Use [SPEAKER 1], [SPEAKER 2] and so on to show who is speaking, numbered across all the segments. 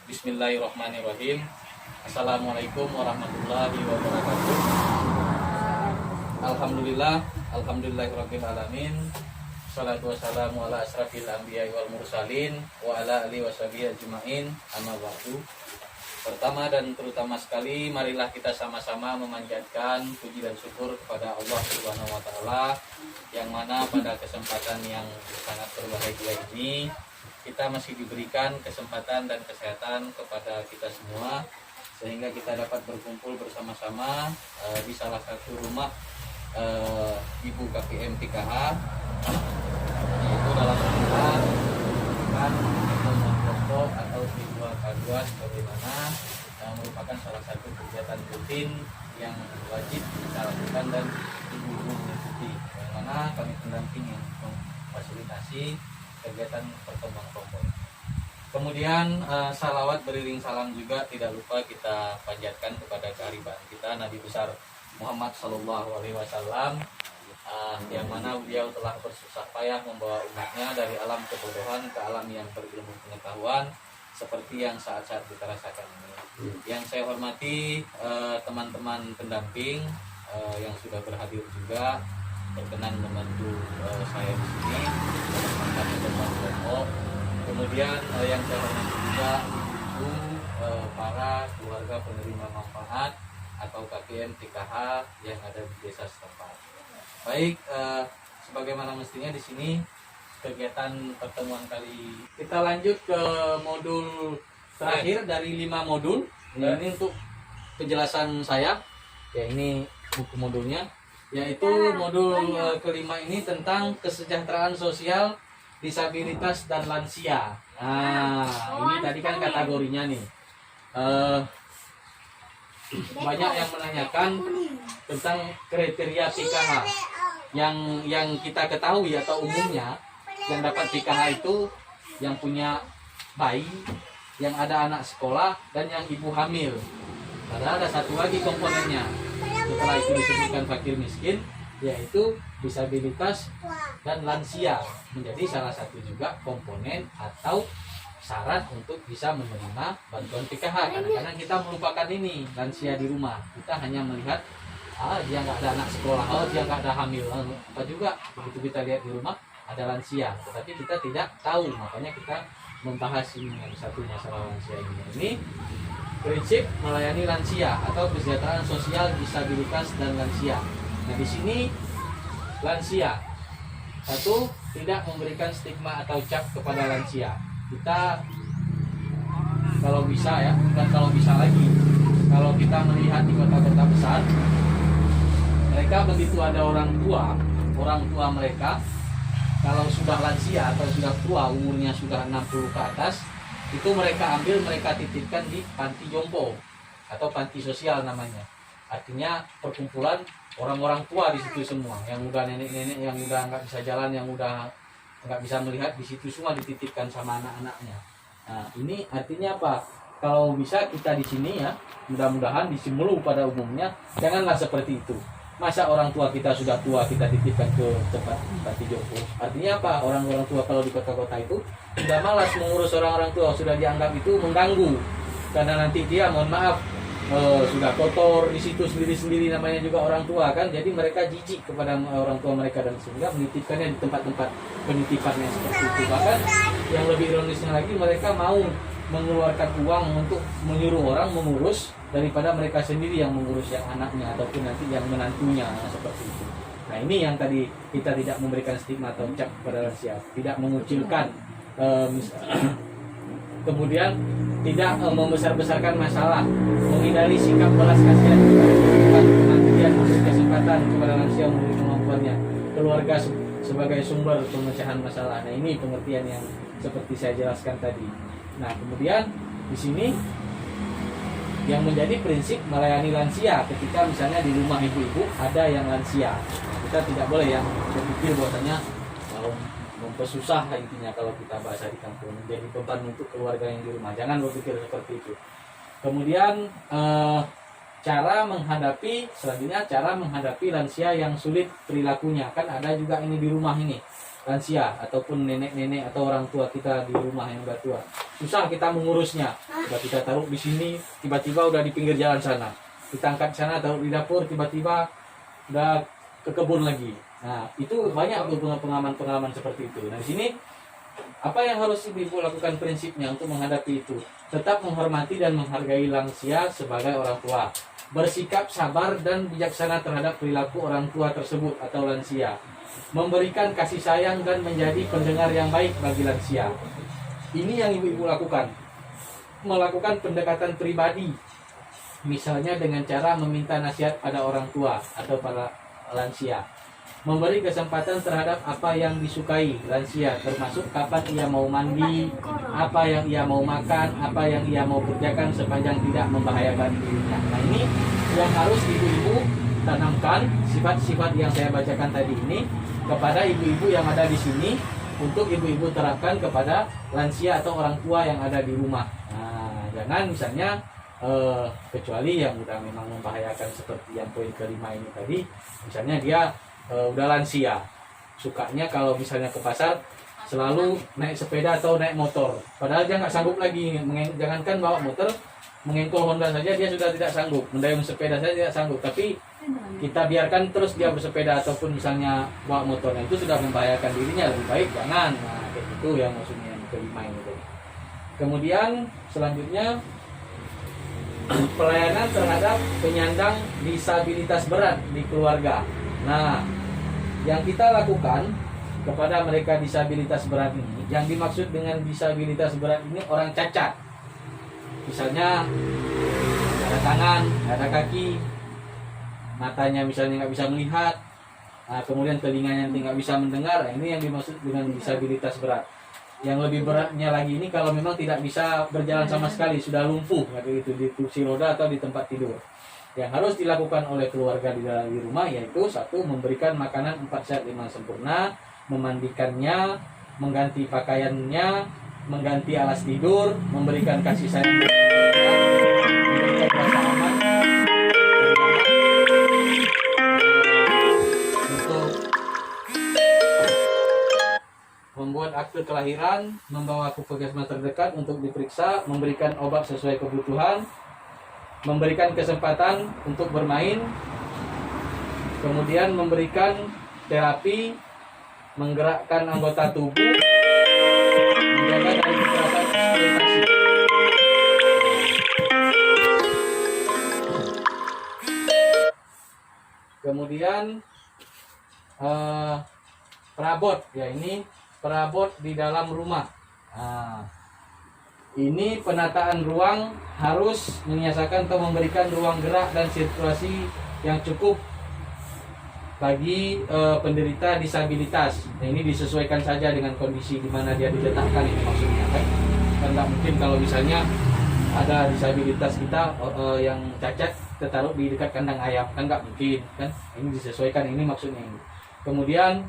[SPEAKER 1] Bismillahirrahmanirrahim. Assalamualaikum warahmatullahi wabarakatuh. Alhamdulillahirabbil alamin. Shalatu wassalamu ala asrafil anbiya'i wal mursalin wa ala alihi washabihi ajmain. Amma ba'du. Pertama dan terutama sekali, marilah kita sama-sama memanjatkan puji dan syukur kepada Allah Subhanahu wa taala, yang mana pada kesempatan yang sangat berbahagia ini kita masih diberikan kesempatan dan kesehatan kepada kita semua, sehingga kita dapat berkumpul bersama-sama di salah satu rumah Ibu KPM PKH, yaitu dalam rangka kan kelompok atau P2K2 sebagaimana merupakan salah satu kegiatan rutin yang wajib kita lakukan dan ibu-ibu mengikuti, yang mana kami pendamping yang memfasilitasi kegiatan pertemuan kelompok. Kemudian salawat beriring salam juga tidak lupa kita panjatkan kepada kearifan kita Nabi besar Muhammad Sallallahu Alaihi Wasallam, yang mana beliau telah bersusah payah membawa umatnya dari alam kebodohan ke alam yang berilmu pengetahuan seperti yang saat-saat kita rasakan ini. Yang saya hormati teman-teman pendamping yang sudah berhadir juga berkenan membantu saya di sini dalam rangka pertemuan kelompok. Kemudian yang saya hormati juga ibu, para keluarga penerima manfaat atau KPM TKH yang ada di desa setempat. Baik, sebagaimana mestinya di sini kegiatan pertemuan kali kita lanjut ke modul terakhir dari 5 modul. Ini untuk penjelasan saya, ya ini buku modulnya, yaitu modul kelima ini tentang kesejahteraan sosial, disabilitas dan lansia. Nah, ini tadi kan kategorinya nih. Banyak yang menanyakan tentang kriteria PKH. Yang kita ketahui atau umumnya yang dapat PKH itu yang punya bayi, yang ada anak sekolah, dan yang ibu hamil. Padahal ada satu lagi komponennya. Setelah itu disebutkan fakir miskin, yaitu disabilitas dan lansia menjadi salah satu juga komponen atau syarat untuk bisa menerima bantuan PKH. Kadang-kadang kita melupakan ini, lansia di rumah. Kita hanya melihat dia nggak ada anak sekolah, dia nggak ada hamil, apa juga. Begitu kita lihat di rumah ada lansia, tetapi kita tidak tahu. Makanya kita membahas ini yang satu masalah lansia ini. Ini prinsip melayani lansia atau kesejahteraan sosial, disabilitas dan lansia. Nah, di sini lansia, satu, tidak memberikan stigma atau cap kepada lansia. Kita kalau bisa ya, bukan kalau bisa lagi, kalau kita melihat di kota-kota besar, mereka begitu ada orang tua mereka kalau sudah lansia atau sudah tua, umurnya sudah 60 ke atas, itu mereka ambil, mereka titipkan di panti jompo atau panti sosial namanya. Artinya perkumpulan orang-orang tua di situ semua, yang udah nenek-nenek, yang udah nggak bisa jalan, yang udah nggak bisa melihat, di situ semua dititipkan sama anak-anaknya. Nah, ini artinya apa? Kalau bisa kita di sini ya, mudah-mudahan di Simelu pada umumnya janganlah seperti itu. Masa orang tua kita sudah tua kita titipkan ke tempat panti jompo? Artinya apa? Orang-orang tua kalau di kota-kota itu sudah malas mengurus orang-orang tua, sudah dianggap itu mengganggu, karena nanti dia, mohon maaf, sudah kotor di situ sendiri-sendiri, namanya juga orang tua kan. Jadi mereka jijik kepada orang tua mereka dan sehingga menitipkannya di tempat-tempat penitipannya seperti itu. Bahkan yang lebih ironisnya lagi, mereka mau mengeluarkan uang untuk menyuruh orang mengurus daripada mereka sendiri yang mengurus yang anaknya ataupun nanti yang menantunya, seperti itu. Nah, ini yang tadi kita tidak memberikan stigma atau cap kepada lansia, tidak mengucilkan, kemudian tidak membesar-besarkan masalah, menghindari sikap belas kasihan, penantian, kesempatan kepada lansia menurut kemampuannya, keluarga sebagai sumber pemecahan masalah. Nah, ini pengertian yang seperti saya jelaskan tadi. Nah, kemudian di sini yang menjadi prinsip melayani lansia, ketika misalnya di rumah ibu-ibu ada yang lansia, nah, kita tidak boleh yang berpikir bahwasanya mempersusah, intinya kalau kita bahasa di kampung, menjadi beban untuk keluarga yang di rumah. Jangan berpikir seperti itu. Kemudian selanjutnya cara menghadapi lansia yang sulit perilakunya. Kan ada juga ini di rumah ini, lansia ataupun nenek-nenek atau orang tua kita di rumah yang udah tua. Susah kita mengurusnya. Udah kita taruh di sini, tiba-tiba udah di pinggir jalan sana. Kita angkat sana, taruh di dapur, tiba-tiba udah ke kebun lagi. Nah, itu banyak pengalaman-pengalaman seperti itu. Nah, di sini apa yang harus ibu-ibu lakukan prinsipnya untuk menghadapi itu? Tetap menghormati dan menghargai lansia sebagai orang tua. Bersikap sabar dan bijaksana terhadap perilaku orang tua tersebut atau lansia. Memberikan kasih sayang dan menjadi pendengar yang baik bagi lansia. Ini yang ibu-ibu lakukan. Melakukan pendekatan pribadi. Misalnya dengan cara meminta nasihat pada orang tua atau pada lansia. Memberi kesempatan terhadap apa yang disukai lansia, termasuk kapan ia mau mandi, apa yang ia mau makan, apa yang ia mau kerjakan sepanjang tidak membahayakan dirinya. Nah, ini yang harus ibu-ibu tanamkan, sifat-sifat yang saya bacakan tadi ini kepada ibu-ibu yang ada di sini, untuk ibu-ibu terapkan kepada lansia atau orang tua yang ada di rumah. Nah, jangan misalnya kecuali yang udah memang membahayakan seperti yang poin kelima ini tadi, misalnya dia udah lansia, sukanya kalau misalnya ke pasar selalu naik sepeda atau naik motor, padahal dia nggak sanggup lagi, jangankan bawa motor, mengengkol Honda saja dia sudah tidak sanggup, mendayung sepeda saja tidak sanggup, tapi kita biarkan terus dia bersepeda ataupun misalnya bawa motornya, itu sudah membahayakan dirinya, lebih baik jangan. Nah, kayak gitu yang maksudnya yang kelima ini. Kemudian selanjutnya pelayanan terhadap penyandang disabilitas berat di keluarga. Nah, yang kita lakukan kepada mereka disabilitas berat ini, yang dimaksud dengan disabilitas berat ini orang cacat. Misalnya ada tangan, ada kaki, matanya misalnya nggak bisa melihat, nah, kemudian telinganya nggak bisa mendengar. Nah, ini yang dimaksud dengan disabilitas berat. Yang lebih beratnya lagi ini kalau memang tidak bisa berjalan sama sekali, sudah lumpuh gitu di kursi roda atau di tempat tidur. Yang harus dilakukan oleh keluarga di rumah yaitu satu, memberikan makanan 4 sehat 5 sempurna, memandikannya, mengganti pakaiannya, mengganti alas tidur, memberikan kasih sayang, memberikan rasa aman, untuk membuat akte kelahiran, membawa ke puskesmas terdekat untuk diperiksa, memberikan obat sesuai kebutuhan, memberikan kesempatan untuk bermain, kemudian memberikan terapi, menggerakkan anggota tubuh, menjaga dari kekerasan eksploitasi. Kemudian perabot, ya ini perabot di dalam rumah. Nah, ini penataan ruang harus menyiasakan atau memberikan ruang gerak dan sirkulasi yang cukup bagi penderita disabilitas. Nah, ini disesuaikan saja dengan kondisi di mana dia diletakkan, ini maksudnya kan. Tidak mungkin kalau misalnya ada disabilitas kita yang cacat tertaruh di dekat kandang ayam, kan nggak mungkin kan. Ini disesuaikan, ini maksudnya ini. Kemudian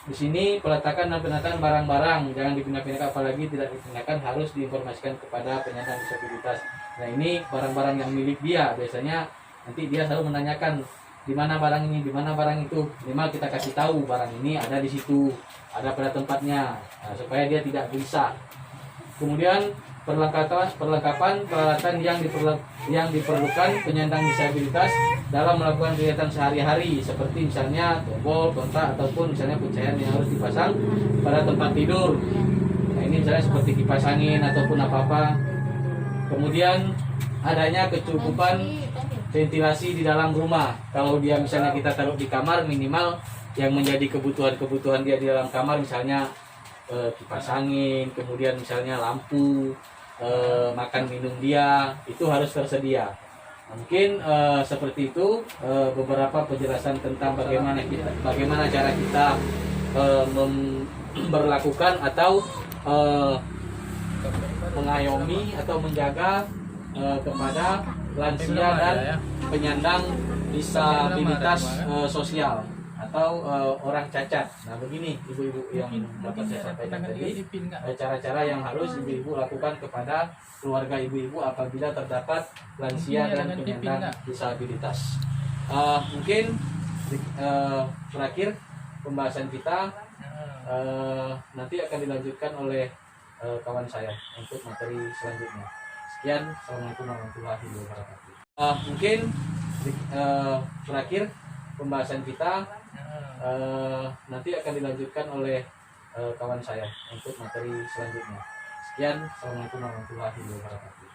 [SPEAKER 1] di sini peletakan dan penataan barang-barang jangan dipindah-pindahkan, apalagi tidak dipindahkan, harus diinformasikan kepada penyandang disabilitas. Nah, ini barang-barang yang milik dia, biasanya nanti dia selalu menanyakan di mana barang ini, di mana barang itu. Minimal kita kasih tahu barang ini ada di situ, ada pada tempatnya, nah, supaya dia tidak bisa. Kemudian perlengkapan peralatan yang diperlukan penyandang disabilitas dalam melakukan kegiatan sehari-hari, seperti misalnya tombol, kontak, ataupun misalnya pencahayaan yang harus dipasang pada tempat tidur. Nah, ini misalnya seperti kipas angin ataupun apa-apa. Kemudian adanya kecukupan ventilasi di dalam rumah. Kalau dia misalnya kita taruh di kamar, minimal yang menjadi kebutuhan dia di dalam kamar, misalnya kipas angin, kemudian misalnya lampu, makan minum dia itu harus tersedia. Mungkin seperti itu beberapa penjelasan tentang bagaimana cara kita memperlakukan atau mengayomi atau menjaga kepada lansia dan penyandang disabilitas sosial atau orang cacat. Nah, begini ibu-ibu yang dapat saya sampaikan tadi, cara-cara yang harus ibu-ibu lakukan kepada keluarga ibu-ibu apabila terdapat lansia dan penyandang disabilitas. Mungkin terakhir pembahasan kita nanti akan dilanjutkan oleh kawan saya untuk materi selanjutnya. Sekian, assalamualaikum warahmatullahi wabarakatuh. Mungkin terakhir pembahasan kita nanti akan dilanjutkan oleh kawan saya untuk materi selanjutnya. Sekian, assalamualaikum warahmatullahi wabarakatuh.